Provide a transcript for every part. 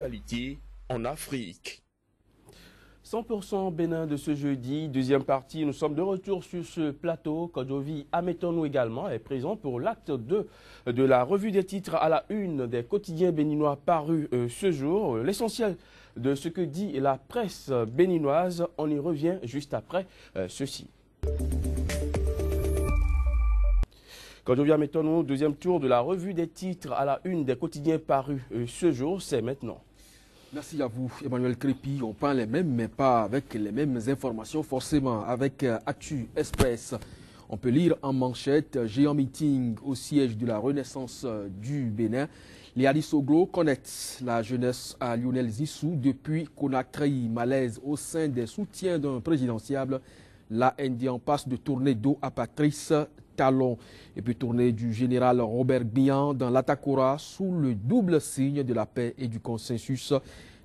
Qualité en Afrique. 100% Bénin de ce jeudi, deuxième partie. Nous sommes de retour sur ce plateau. Kodjovi Ametonou également est présent pour l'acte 2 de la revue des titres à la une des quotidiens béninois parus ce jour. L'essentiel de ce que dit la presse béninoise, on y revient juste après ceci. Kodjovi Ametonou, deuxième tour de la revue des titres à la une des quotidiens parus ce jour, c'est maintenant. Merci à vous, Emmanuel Crépi. On parle les mêmes, mais pas avec les mêmes informations, forcément. Avec Actu Express, on peut lire en manchette géant meeting au siège de la Renaissance du Bénin. Les Adissoglo connectent la jeunesse à Lionel Zissou depuis Conakry. Malaise au sein des soutiens d'un présidentiable. La ND en passe de tourner dos à Patrice Talon. Et puis tournée du général Robert Bihan dans l'Atakora sous le double signe de la paix et du consensus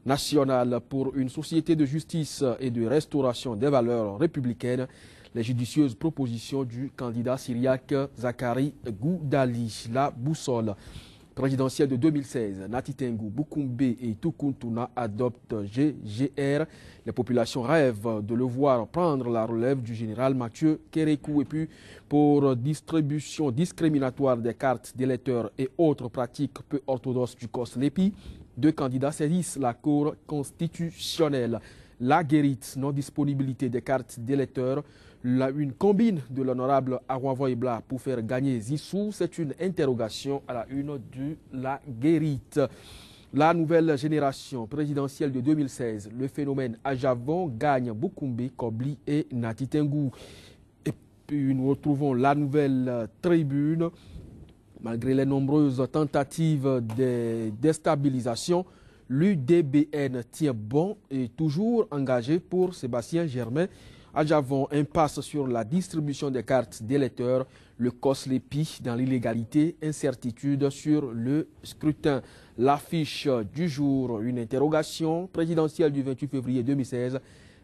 national pour une société de justice et de restauration des valeurs républicaines. Les judicieuses propositions du candidat syriaque Zakari Goudali, la boussole présidentielle de 2016, Nati Tengu, Bukumbe et Tukuntuna adoptent GGR. Les populations rêvent de le voir prendre la relève du général Mathieu Kérékou. Et puis, pour distribution discriminatoire des cartes d'électeurs et autres pratiques peu orthodoxes du COS-LEPI, deux candidats saisissent la Cour constitutionnelle. La guérite, non-disponibilité des cartes d'électeurs, une combine de l'honorable Arouavoïbla pour faire gagner Zissou, c'est une interrogation à la une de la guérite. La nouvelle génération présidentielle de 2016, le phénomène Ajavon gagne Bukumbe, Kobli et Nati Tengu. Et puis nous retrouvons la nouvelle tribune. Malgré les nombreuses tentatives de déstabilisation, l'UDBN tient bon et toujours engagé pour Sébastien Germain. Ajavon impasse sur la distribution des cartes d'électeurs, le COS-LEPI dans l'illégalité, incertitude sur le scrutin. L'affiche du jour, une interrogation présidentielle du 28 février 2016.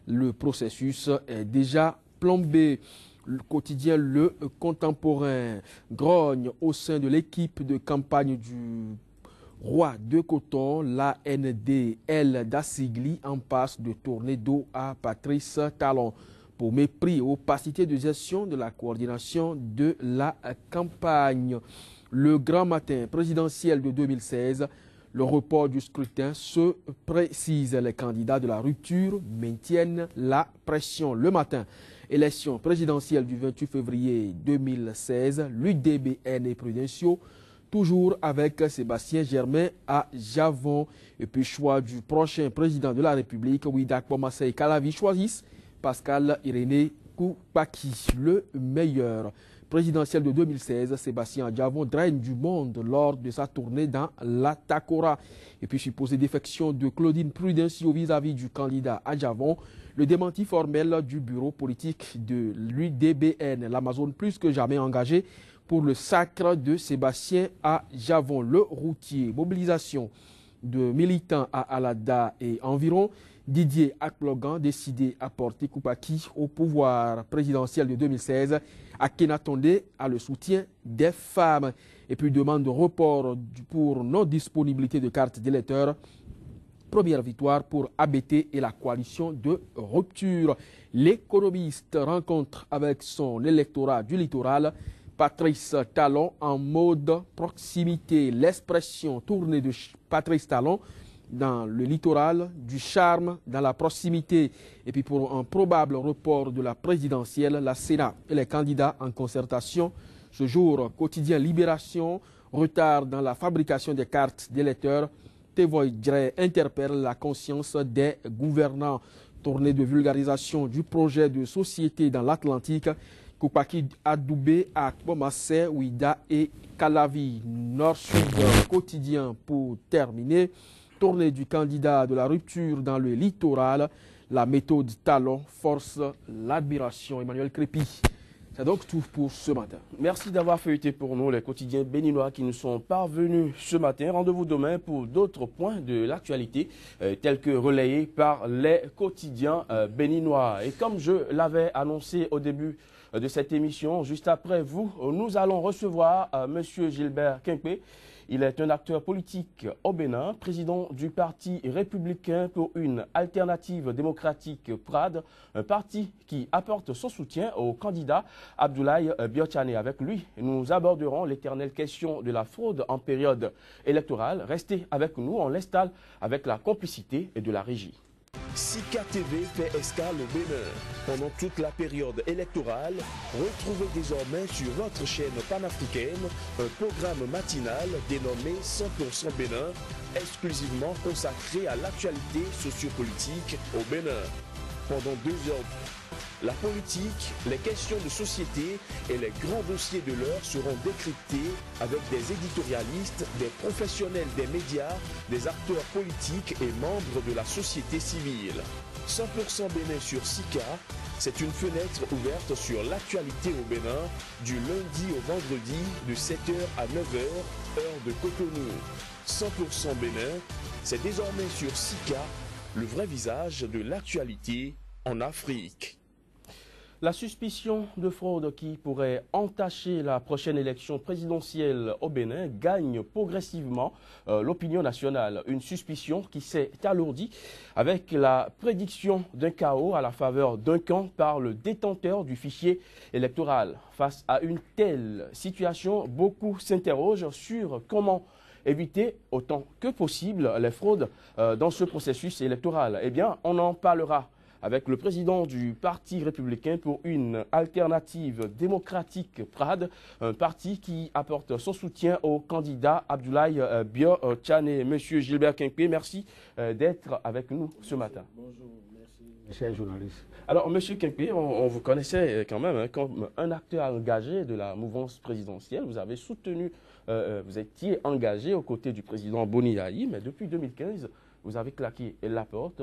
Le processus est déjà plombé. Le quotidien Le Contemporain grogne au sein de l'équipe de campagne du Roi de Coton, la NDL d'Assigli en passe de tourner dos à Patrice Talon pour mépris et opacité de gestion de la coordination de la campagne. Le grand matin présidentiel de 2016, le report du scrutin se précise. Les candidats de la rupture maintiennent la pression. Le matin, élection présidentielle du 28 février 2016, l'UDBN et Prudentiaux, toujours avec Sébastien Germain à Javon. Et puis choix du prochain président de la République, Ouidak Pomassei Kalavi, choisissent Pascal Irénée Koupaki, le meilleur. Présidentielle de 2016, Sébastien Javon draine du monde lors de sa tournée dans l'Atakora. Et puis supposée défection de Claudine Prudencio vis-à-vis du candidat à Javon, le démenti formel du bureau politique de l'UDBN, l'Amazone plus que jamais engagé pour le sacre de Sébastien à Javon, le routier. Mobilisation de militants à Alada et environ. Didier Aklogan décidé à porter Koupaki au pouvoir présidentiel de 2016. Akhenatonde a le soutien des femmes. Et puis demande de report pour non-disponibilité de cartes d'électeurs. Première victoire pour ABT et la coalition de rupture. L'économiste rencontre avec son électorat du littoral Patrice Talon en mode proximité. L'expression tournée de Patrice Talon dans le littoral, du charme dans la proximité. Et puis pour un probable report de la présidentielle, la Sénat et les candidats en concertation. Ce jour, quotidien Libération, retard dans la fabrication des cartes d'électeurs. Tevoy Dre interpelle la conscience des gouvernants. Tournée de vulgarisation du projet de société dans l'Atlantique. Koupaki Adoubé à Pomassé, Ouida et Kalavi. Nord-Sud quotidien pour terminer. Tournée du candidat de la rupture dans le littoral. La méthode Talon force l'admiration. Emmanuel Crépi. C'est donc tout pour ce matin. Merci d'avoir feuilleté pour nous les quotidiens béninois qui nous sont parvenus ce matin. Rendez-vous demain pour d'autres points de l'actualité tels que relayés par les quotidiens béninois. Et comme je l'avais annoncé au début de cette émission, juste après vous, nous allons recevoir M. Gilbert Quimpe. Il est un acteur politique au Bénin, président du Parti républicain pour une alternative démocratique PRAD, un parti qui apporte son soutien au candidat Abdoulaye Biotchane. Avec lui, nous aborderons l'éternelle question de la fraude en période électorale. Restez avec nous, on l'installe avec la complicité de la régie. Sika TV fait escale au Bénin. Pendant toute la période électorale, retrouvez désormais sur votre chaîne panafricaine un programme matinal dénommé 100% Bénin, exclusivement consacré à l'actualité sociopolitique au Bénin. Pendant 2 heures, la politique, les questions de société et les grands dossiers de l'heure seront décryptés avec des éditorialistes, des professionnels des médias, des acteurs politiques et membres de la société civile. 100% Bénin sur Sika, c'est une fenêtre ouverte sur l'actualité au Bénin du lundi au vendredi de 7h à 9h, heure de Cotonou. 100% Bénin, c'est désormais sur Sika, le vrai visage de l'actualité en Afrique. La suspicion de fraude qui pourrait entacher la prochaine élection présidentielle au Bénin gagne progressivement l'opinion nationale. Une suspicion qui s'est alourdie avec la prédiction d'un chaos à la faveur d'un camp par le détenteur du fichier électoral. Face à une telle situation, beaucoup s'interrogent sur comment éviter autant que possible les fraudes dans ce processus électoral. Eh bien, on en parlera avec le président du Parti républicain pour une alternative démocratique PRAD, un parti qui apporte son soutien au candidat Abdoulaye Biotchane. Monsieur Gilbert Quinqué, merci d'être avec nous ce matin. Bonjour, merci, chers journalistes. Alors, monsieur Quinqué, on vous connaissait quand même comme un acteur engagé de la mouvance présidentielle. Vous avez soutenu, vous étiez engagé aux côtés du président Boni Yayi, mais depuis 2015, vous avez claqué la porte.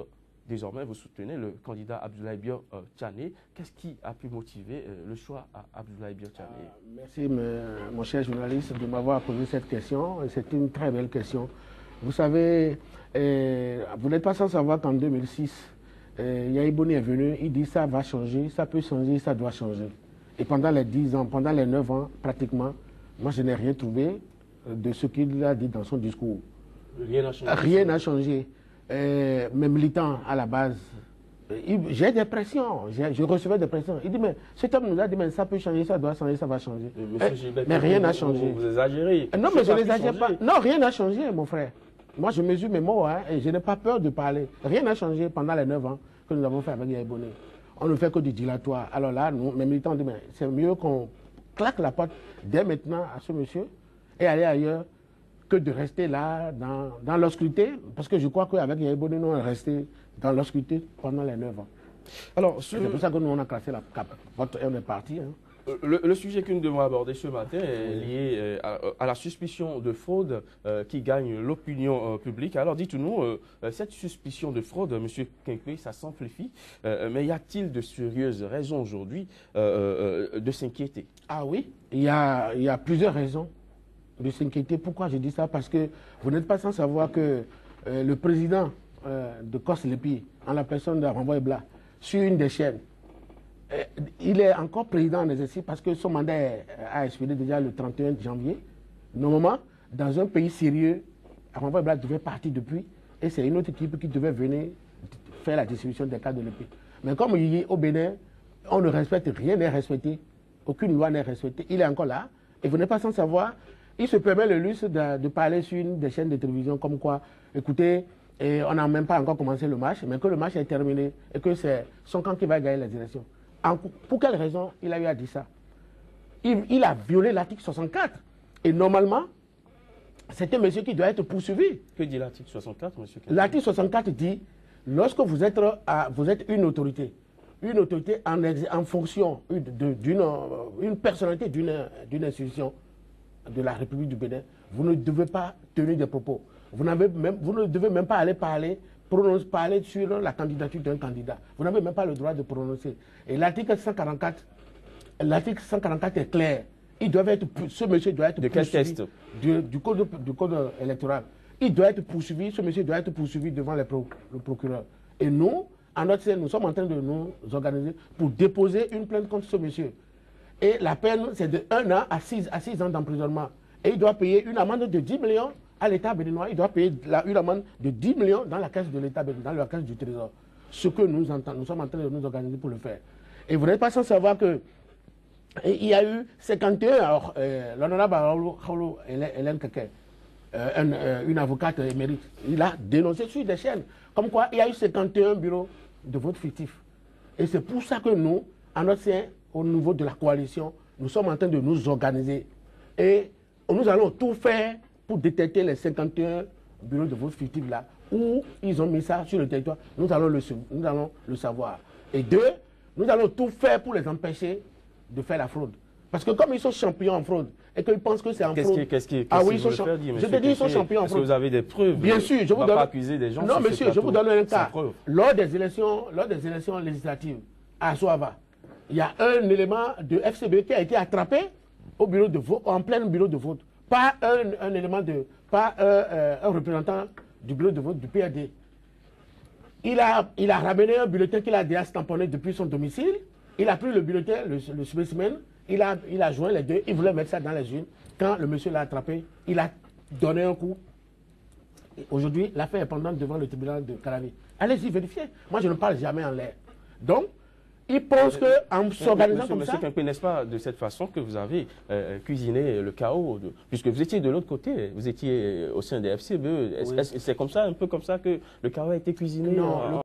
Désormais, vous soutenez le candidat Abdoulaye Biotchane. Qu'est-ce qui a pu motiver le choix à Abdoulaye Biotchane? Merci, mon cher journaliste, de m'avoir posé cette question. C'est une très belle question. Vous savez, vous n'êtes pas sans savoir qu'en 2006, Yayi Boni est venu, il dit ça va changer, ça peut changer, ça doit changer. Et pendant les 10 ans, pendant les 9 ans, pratiquement, moi je n'ai rien trouvé de ce qu'il a dit dans son discours. Rien n'a changé. Rien n'a changé. Mes militants à la base, j'ai des pressions, je recevais des pressions. Il dit, mais cet homme nous a dit, mais ça peut changer, ça doit changer, ça va changer. Mais rien n'a changé. Vous exagérez. Non, mais je n'exagère pas. Non, rien n'a changé, mon frère. Moi, je mesure mes mots, hein, et je n'ai pas peur de parler. Rien n'a changé pendant les 9 ans que nous avons fait avec Yayi Boni. On ne fait que du dilatoire. Alors là, nous, mes militants disent, mais c'est mieux qu'on claque la porte dès maintenant à ce monsieur et aller ailleurs, que de rester là dans l'obscurité, parce que je crois qu'avec Yayi Boni, nous on est resté dans l'obscurité pendant les 9 ans. Alors, c'est pour ça que nous on a classé la porte et on est parti. Hein. Le sujet que nous devons aborder ce matin est lié à la suspicion de fraude qui gagne l'opinion publique. Alors dites-nous, cette suspicion de fraude, M. Quinqué, ça s'amplifie, mais y a-t-il de sérieuses raisons aujourd'hui de s'inquiéter? Ah oui, il y a plusieurs raisons de s'inquiéter. Pourquoi je dis ça? Parce que vous n'êtes pas sans savoir que le président de Koslepi, en la personne de Renvoy Bla, sur une des chaînes, il est encore président en exercice parce que son mandat a expiré déjà le 31 janvier. Normalement, dans un pays sérieux, Renvoy Bla devait partir depuis et c'est une autre équipe qui devait venir faire la distribution des cartes de l'épée. Mais comme il est au Bénin, on ne respecte rien, n'est respecté, aucune loi n'est respectée. Il est encore là et vous n'êtes pas sans savoir. Il se permet le luxe de parler sur une des chaînes de télévision comme quoi, écoutez, on n'a même pas encore commencé le match, mais que le match est terminé et que c'est son camp qui va gagner les élections. Pour quelle raison il a eu à dire ça? Il a violé l'article 64. Et normalement, c'est un monsieur qui doit être poursuivi. Que dit l'article 64, monsieur? L'article 64 dit, lorsque vous êtes une autorité en fonction d'une personnalité d'une institution, de la République du Bénin, vous ne devez pas tenir des propos. Vous ne devez même pas aller parler sur la candidature d'un candidat. Vous n'avez même pas le droit de prononcer. Et l'article 144 est clair. Ce monsieur doit être poursuivi du code électoral. Il doit être poursuivi, ce monsieur doit être poursuivi devant le procureur. Et nous, en notre sein, nous sommes en train de nous organiser pour déposer une plainte contre ce monsieur. Et la peine, c'est de 1 an à 6 ans d'emprisonnement. et il doit payer une amende de 10 millions à l'État béninois. Il doit payer une amende de 10 millions dans la caisse de l'État béninois, dans la caisse du Trésor. Ce que nous sommes en train de nous organiser pour le faire. Et vous n'êtes pas sans savoir que il y a eu 51, alors l'honorable Khaolo Hélène Keke, une avocate émérite, il a dénoncé sur des chaînes, comme quoi il y a eu 51 bureaux de vote fictifs. Et c'est pour ça que nous, à notre sein, au niveau de la coalition, nous sommes en train de nous organiser. Et nous allons tout faire pour détecter les 51 bureaux de vote fictifs là, où ils ont mis ça sur le territoire. Nous allons le savoir. Et deux, nous allons tout faire pour les empêcher de faire la fraude. Parce que comme ils sont champions en fraude, et qu'ils pensent que c'est en fraude... Ah oui, ils sont champions. Je te dis, ils sont champions en fraude. Est-ce que vous avez des preuves? Bien sûr, je vous donne... pas accuser des gens. Non, monsieur, je vous donne un cas. Lors des élections législatives à Soava, il y a un élément de FCB qui a été attrapé au bureau de vote, en plein bureau de vote. Pas un élément de... Pas un représentant du bureau de vote du PRD. Il a ramené un bulletin qu'il a déjà tamponné depuis son domicile. Il a pris le bulletin, le spécimen, il a joint les deux, il voulait mettre ça dans les urnes. Quand le monsieur l'a attrapé, il a donné un coup. Aujourd'hui, l'affaire est pendante devant le tribunal de Caravi. Allez-y, vérifiez. Moi, je ne parle jamais en l'air. Donc, ils pensent qu'en s'organisant comme ça... Monsieur Kempe, n'est-ce pas de cette façon que vous avez cuisiné le chaos puisque vous étiez de l'autre côté, vous étiez au sein des FCBE. Oui. C'est comme ça, un peu comme ça que le chaos a été cuisiné? Non,